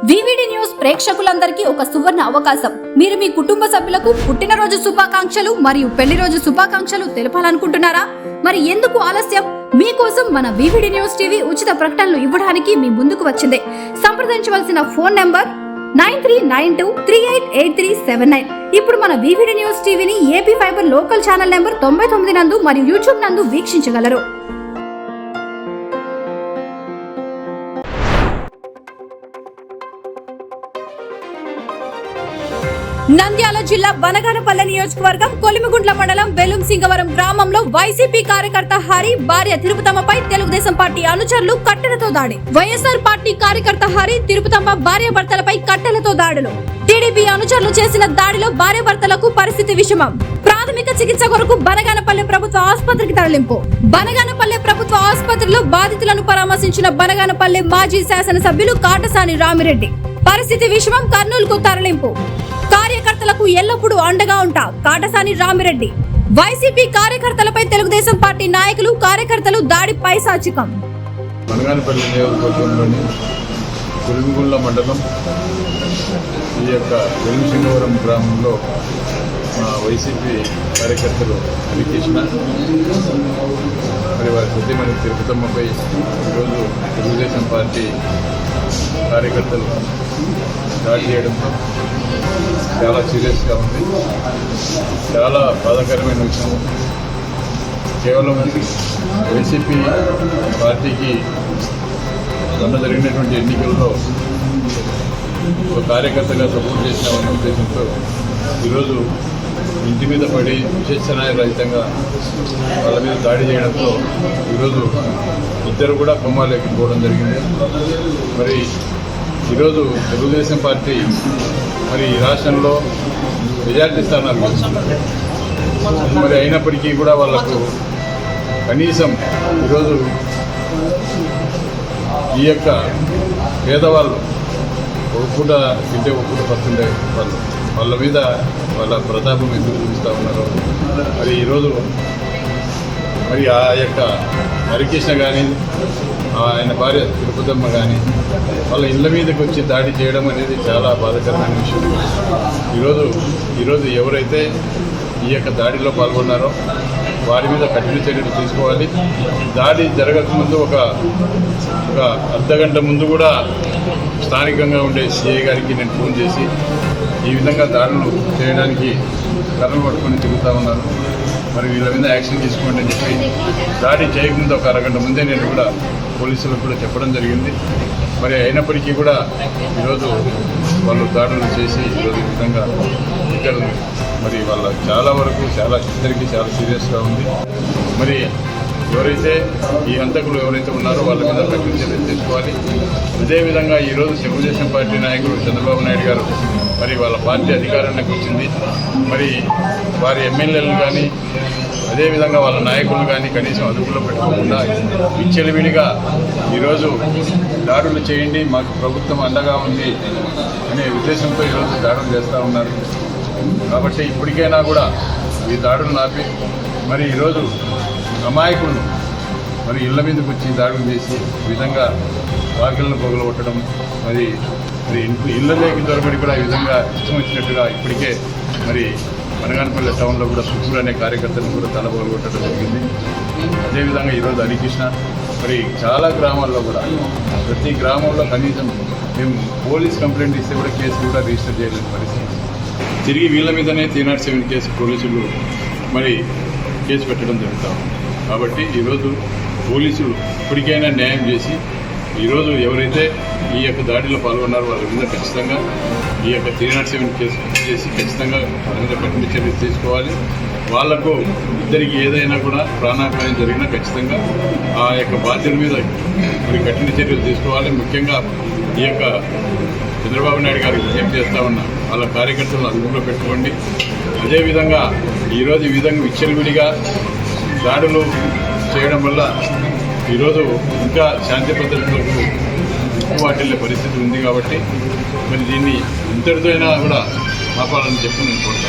VVD news ప్రేక్షకులందరికీ ఒక సువర్ణ అవకాశం. మీరు మీ కుటుంబ సభ్యులకు పుట్టినరోజు శుభాకాంక్షలు మరియు పెళ్లి రోజు శుభాకాంక్షలు తెలపాలనుకుంటున్నారా? మరి ఎందుకు ఆలస్యం? మీకోసం మన వివిడి న్యూస్ టీవీ ఉచిత ప్రకటనలు ఇవ్వడానికి మీ ముందుకు వచ్చింది. సంప్రదించవలసిన ఫోన్ నంబర్ 9392388379. ఇప్పుడు మన వివిడి న్యూస్ టీవీని AP fibre local channel number 99 నందు మరియు యూట్యూబ్ నందు వీక్షించగలరు. నంద్యాల జిల్లా బనగానపల్లె నియోజకవర్గం కొలిమిగుండ్ల మండలం బెలుంసింగవరం గ్రామంలో వైసీపీ కార్యకర్త హరి భార్య తిరుపతమ్మపై తెలుగుదేశం పార్టీ అనుచరులు కట్టెలతో దాడి. వైఎస్ఆర్ పార్టీ కార్యకర్త హరి తిరుపతమ్మ భార్య భర్తలపై కట్టెలతో దాడులు. టీడీపీ అనుచరులు చేసిన దాడిలో భార్య భర్తలకు పరిస్థితి విషమం. ప్రాథమిక చికిత్స కొరకు బనగానపల్లె ప్రభుత్వ ఆసుపత్రికి తరలింపు. బనగానపల్లె ప్రభుత్వ ఆసుపత్రిలో బాధితులను పరామర్శించిన బనగానపల్లె మాజీ శాసనసభ్యులు కాటసాని రామిరెడ్డి. పరిస్థితి విషమం, కర్నూలుకు తరలింపు. కార్యకర్తలకు ఎల్లప్పుడూ అండగా ఉంటా కాటసాని రామిరెడ్డి. వైసీపీ కార్యకర్తలపై తెలుగుదేశం పార్టీ నాయకులు కార్యకర్తలు దాడి పైశాచికం. బనగానపల్లి నియోజకవర్గంలోని కొలిమిగుండ్ల మండలం ఈ యొక్క వెలుంసింగవరం గ్రామంలో వైసీపీ కార్యకర్తలు హరికృష్ణ మరి వారి సతీమణి తిరుపతమ్మపై ఈరోజు తెలుగుదేశం పార్టీ కార్యకర్తలు దాడి చేయడంతో చాలా సీరియస్గా ఉంది. చాలా బాధాకరమైన విషయం. కేవలం వైసీపీ పార్టీకి మొన్న జరిగినటువంటి ఎన్నికల్లో ఒక కార్యకర్తగా సపోర్ట్ చేసినామన్న ఉద్దేశంతో ఈరోజు ఇంటి మీద పడి విశేషణాయ రహితంగా వాళ్ళ మీద దాడి చేయడంతో ఈరోజు ఇద్దరు కూడా కొమ్మాలకి పోవడం జరిగింది. మరి ఈరోజు తెలుగుదేశం పార్టీ మరి ఈ రాష్ట్రంలో మెజారిటీ స్థానాలు గెలుస్తున్నారు. మరి అయినప్పటికీ కూడా వాళ్ళకు కనీసం ఈరోజు ఈ యొక్క పేదవాళ్ళు ఒక పూట తింటే ఒక పూట పడుతుండే వాళ్ళ మీద వాళ్ళ ప్రతాపం ఎందుకు చూపిస్తూ ఉన్నారు. మరి ఈరోజు మరి ఆ యొక్క హరికృష్ణ కానీ ఆయన భార్య తిరుపతమ్మ కానీ వాళ్ళ ఇళ్ళ మీదకి వచ్చి దాడి చేయడం అనేది చాలా బాధాకరమైన విషయం. ఈరోజు ఎవరైతే ఈ యొక్క దాడిలో పాల్గొన్నారో వారి మీద కఠిన చర్యలు తీసుకోవాలి. దాడి జరగకముందు ఒక అర్ధగంట ముందు కూడా స్థానికంగా ఉండే సిఐ గారికి నేను ఫోన్ చేసి ఈ విధంగా దాడులు చేయడానికి కర్రలు పట్టుకొని తిరుగుతూ ఉన్నారు, మరి వీళ్ళ మీద యాక్షన్ తీసుకోండి అని చెప్పి దాడి చేయకముందు ఒక అరగంట ముందే నేను కూడా పోలీసులకు కూడా చెప్పడం జరిగింది. మరి అయినప్పటికీ కూడా ఈరోజు వాళ్ళు దాడులు చేసి ఈరోజు ఈ విధంగా ఇద్దరు మరి వాళ్ళ ఇద్దరికి చాలా సీరియస్గా ఉంది. మరి ఎవరైతే ఈ హంతకులు ఎవరైతే ఉన్నారో వాళ్ళ మీద కఠిన చర్యలు తీసుకోవాలి. అదేవిధంగా ఈరోజు తెలుగుదేశం పార్టీ నాయకుడు చంద్రబాబు నాయుడు గారు మరి వాళ్ళ పార్టీ అధికారానికి వచ్చింది. మరి వారి ఎమ్మెల్యేలు కానీ అదేవిధంగా వాళ్ళ నాయకులు కానీ కనీసం అదుపులో పెట్టుకోకుండా విచ్చలవిడిగా ఈరోజు దాడులు చేయండి, మాకు ప్రభుత్వం అండగా ఉంది అనే ఉద్దేశంతో ఈరోజు దాడులు చేస్తూ ఉన్నారు. కాబట్టి ఇప్పటికైనా కూడా ఈ దాడులు ఆపి మరి ఈరోజు అమాయకులను మరి ఇళ్ల మీదకి వచ్చి దాడులు చేసి ఈ విధంగా వాకిళ్లను పొగలగొట్టడం, మరి ఇళ్లలోకి దొరకడి కూడా ఈ విధంగా ఇష్టం వచ్చినట్టుగా ఇప్పటికే మరి బనగానపల్లె టౌన్లో కూడా సుఖూర్ అనే కార్యకర్తలను కూడా తలపొగలగొట్టడం జరిగింది. అదేవిధంగా ఈరోజు హరికృష్ణ మరి చాలా గ్రామాల్లో కూడా ప్రతి గ్రామంలో కనీసం మేము పోలీస్ కంప్లైంట్ ఇస్తే కూడా కేసు కూడా రిజిస్టర్ చేయలేని పరిస్థితి. తిరిగి వీళ్ళ మీదనే 307 కేసు పోలీసులు మరి కేసు పెట్టడం జరుగుతాం. కాబట్టి ఈరోజు పోలీసులు ఇప్పటికైనా న్యాయం చేసి ఈరోజు ఎవరైతే ఈ యొక్క దాడిలో పాల్గొన్నారో వాళ్ళ మీద ఖచ్చితంగా ఈ యొక్క 307 కేసు చేసి ఖచ్చితంగా వాళ్ళ మీద కఠిన చర్యలు తీసుకోవాలి. వాళ్లకు ఇద్దరికి ఏదైనా కూడా ప్రాణాపాయం జరిగినా ఖచ్చితంగా ఆ యొక్క బాధ్యత మీద మరి కఠిన చర్యలు తీసుకోవాలి. ముఖ్యంగా ఈ యొక్క చంద్రబాబు నాయుడు గారికి విజ్ఞప్తి చేస్తూ ఉన్నా వాళ్ళ కార్యకర్తలను అదుపులో పెట్టుకోండి. అదేవిధంగా ఈరోజు ఈ విధంగా విచ్చలవిడిగా దాడులు చేయడం వల్ల ఈరోజు ఇంకా శాంతి భద్రతలకు వాటిల్లే పరిస్థితి ఉంది. కాబట్టి మరి దీన్ని ఇంతటితో అయినా కూడా ఆపాలని చెప్పి నేను కోరుతాను.